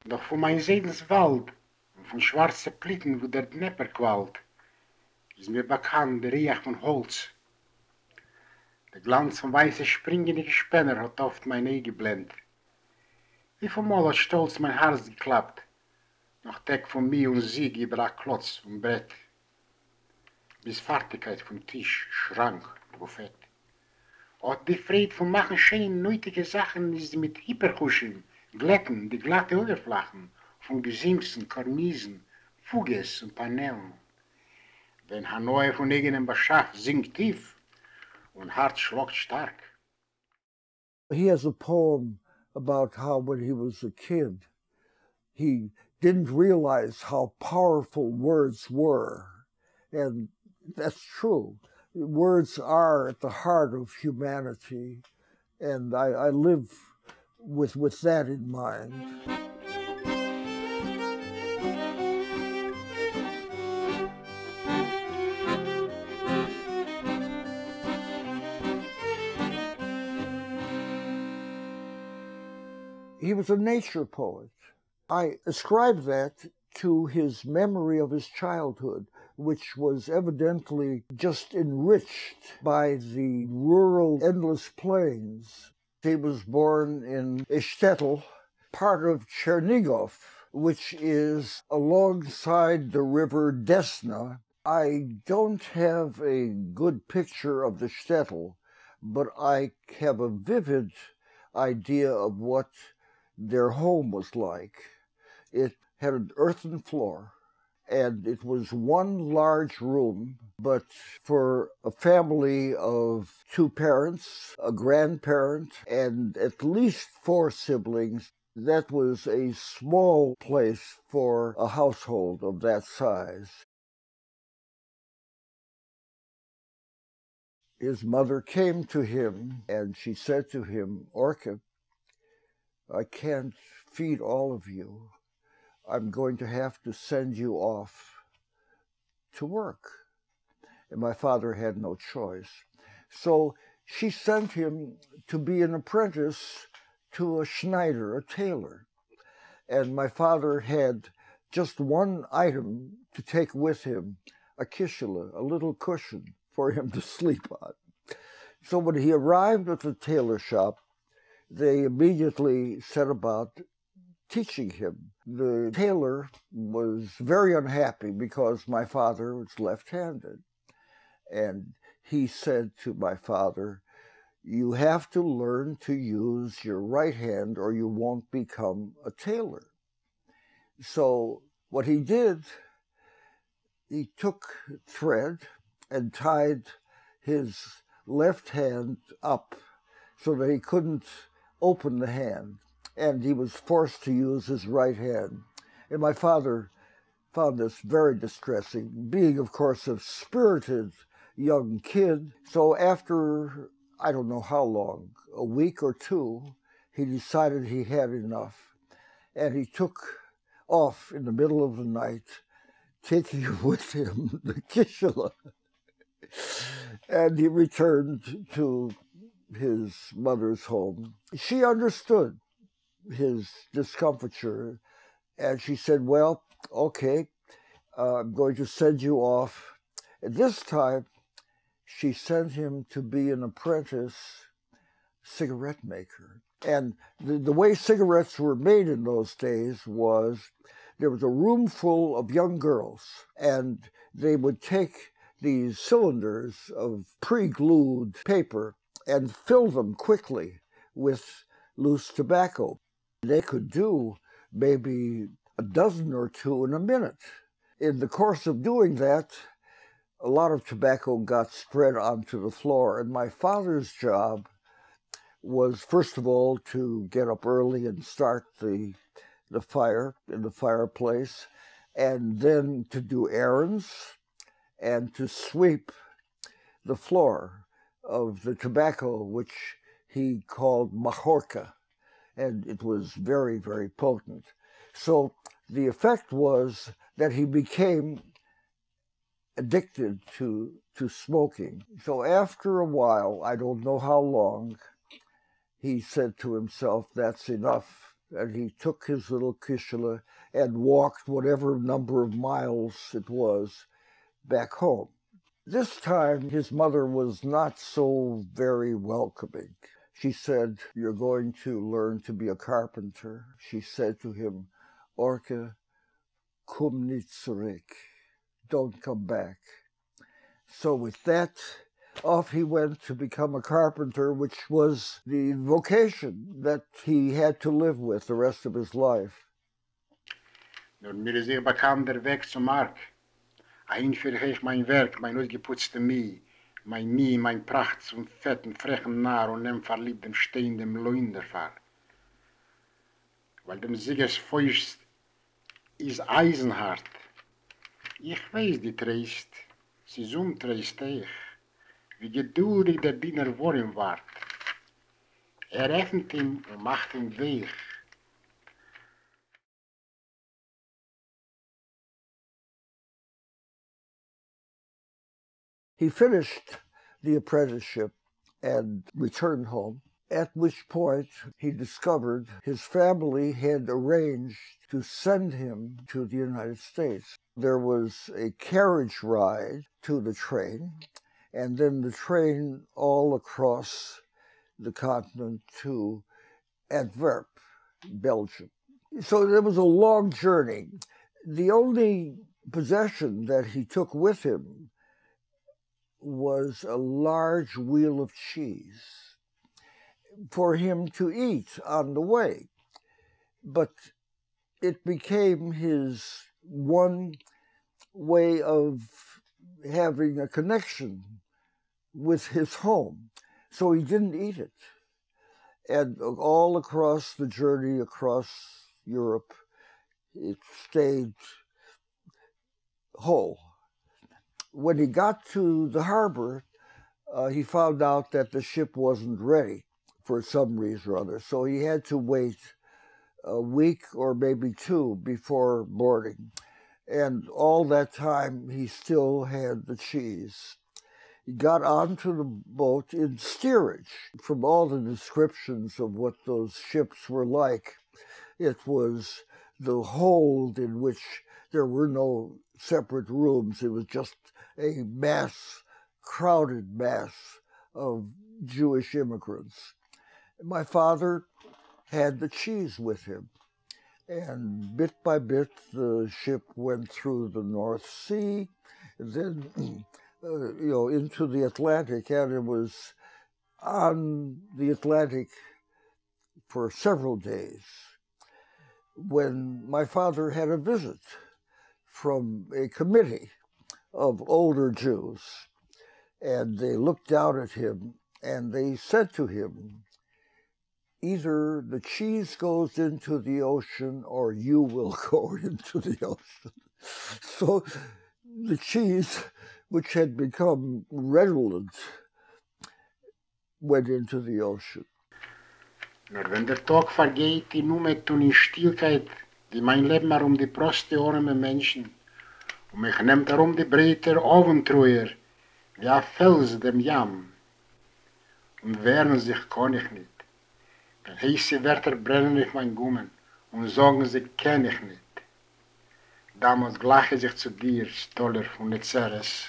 Doch von mein Seelens Wald und von schwarzen Plitten, wo der Dnepper quallt, ist mir bekannt der Riech von Holz. Der Glanz von weißen springende Spänner hat oft mein Ei geblendet. Wie viel Mal hat stolz mein Herz geklappt, noch Deck von mir und Sieg über ein Klotz und Brett, bis Fertigkeit von Tisch, Schrank, Buffett. Auch die Freude von machen schön nötige Sachen ist mit Hyperkuscheln, Glätten, die glatte Oberflächen, von Gesimsen, Karniesen, Fuges und Panelen. Wenn Hanoi von irgendeinem Beschaff singt tief und Herz schlägt stark. He has a poem about how when he was a kid, he didn't realize how powerful words were. And that's true. Words are at the heart of humanity, and I live with that in mind. He was a nature poet. I ascribe that to his memory of his childhood, which was evidently just enriched by the rural endless plains. He was born in a shtetl, part of Chernigov, which is alongside the river Desna. I don't have a good picture of the shtetl, but I have a vivid idea of what their home was like. It had an earthen floor, and it was one large room, but for a family of 2 parents, a grandparent, and at least 4 siblings, that was a small place for a household of that size. His mother came to him, and she said to him, "Orchid, I can't feed all of you. I'm going to have to send you off to work." And my father had no choice. So she sent him to be an apprentice to a Schneider, a tailor. And my father had just one item to take with him, a kishela, a little cushion for him to sleep on. So when he arrived at the tailor shop, they immediately set about teaching him. The tailor was very unhappy because my father was left-handed. And he said to my father, "You have to learn to use your right hand or you won't become a tailor." So what he did, he took thread and tied his left hand up so that he couldn't open the hand, and he was forced to use his right hand. And my father found this very distressing, being, of course, a spirited young kid. So after, I don't know how long, a week or 2, he decided he had enough, and he took off in the middle of the night, taking with him the kishela. And he returned to his mother's home. She understood his discomfiture, and she said, "Well, okay, I'm going to send you off." At this time, she sent him to be an apprentice cigarette maker. And the way cigarettes were made in those days was there was a room full of young girls, and they would take these cylinders of pre-glued paper and fill them quickly with loose tobacco. They could do maybe a dozen or 2 in a minute. In the course of doing that, a lot of tobacco got spread onto the floor, and my father's job was, first of all, to get up early and start the fire in the fireplace, and then to do errands and to sweep the floor of the tobacco, which he called mahorka, and it was very, very potent. So the effect was that he became addicted to smoking. So after a while, I don't know how long, he said to himself, "That's enough. and he took his little kishla and walked whatever number of miles it was back home. This time, his mother was not so very welcoming. She said, "You're going to learn to be a carpenter." She said to him, "Orke, komm nicht zurück. Don't come back." So with that, off he went to become a carpenter, which was the vocation that he had to live with the rest of his life. Nun mir ist bekam der Weg zum Mark. Ein führe ich mein Werk, mein ausgeputzte Mie, mein Pracht zum fetten, frechen Narr und nem verliebtem stehenden Leunderfall. Weil dem Siegers Feucht ist eisenhart. Ich weiß die Treist, sie treist ich, wie geduldig der Diener vor ihm wart. Öffnet ihm und macht ihm Weg. He finished the apprenticeship and returned home, at which point he discovered his family had arranged to send him to the United States. There was a carriage ride to the train, and then the train all across the continent to Antwerp, Belgium. So it was a long journey. The only possession that he took with him was a large wheel of cheese for him to eat on the way. But it became his one way of having a connection with his home. So he didn't eat it. And all across the journey across Europe, it stayed whole. When he got to the harbor, he found out that the ship wasn't ready for some reason or other. So he had to wait a week or maybe two before boarding. And all that time, he still had the cheese. He got onto the boat in steerage. From all the descriptions of what those ships were like, it was the hold in which there were no separate rooms. It was just a mass, crowded mass of Jewish immigrants. My father had the cheese with him. And bit by bit, the ship went through the North Sea, and then into the Atlantic, and it was on the Atlantic for several days when my father had a visit from a committee of older Jews, and they looked down at him and they said to him, "Either the cheese goes into the ocean or you will go into the ocean." So the cheese, which had become redolent, went into the ocean. Nur wenn der Tag vergeht, in Numet und in Stillkeit, wie mein Leben die proste arme Menschen, und mich nimmt die breiter Abenteuer, wie ein Fels dem Jam, und wehren sich kann ich nicht. Wenn heiße Wörter brennen auf mein Gummen und sagen, sie kenn ich nicht. Damals gleiche sich zu dir, Stoller von Nezeres.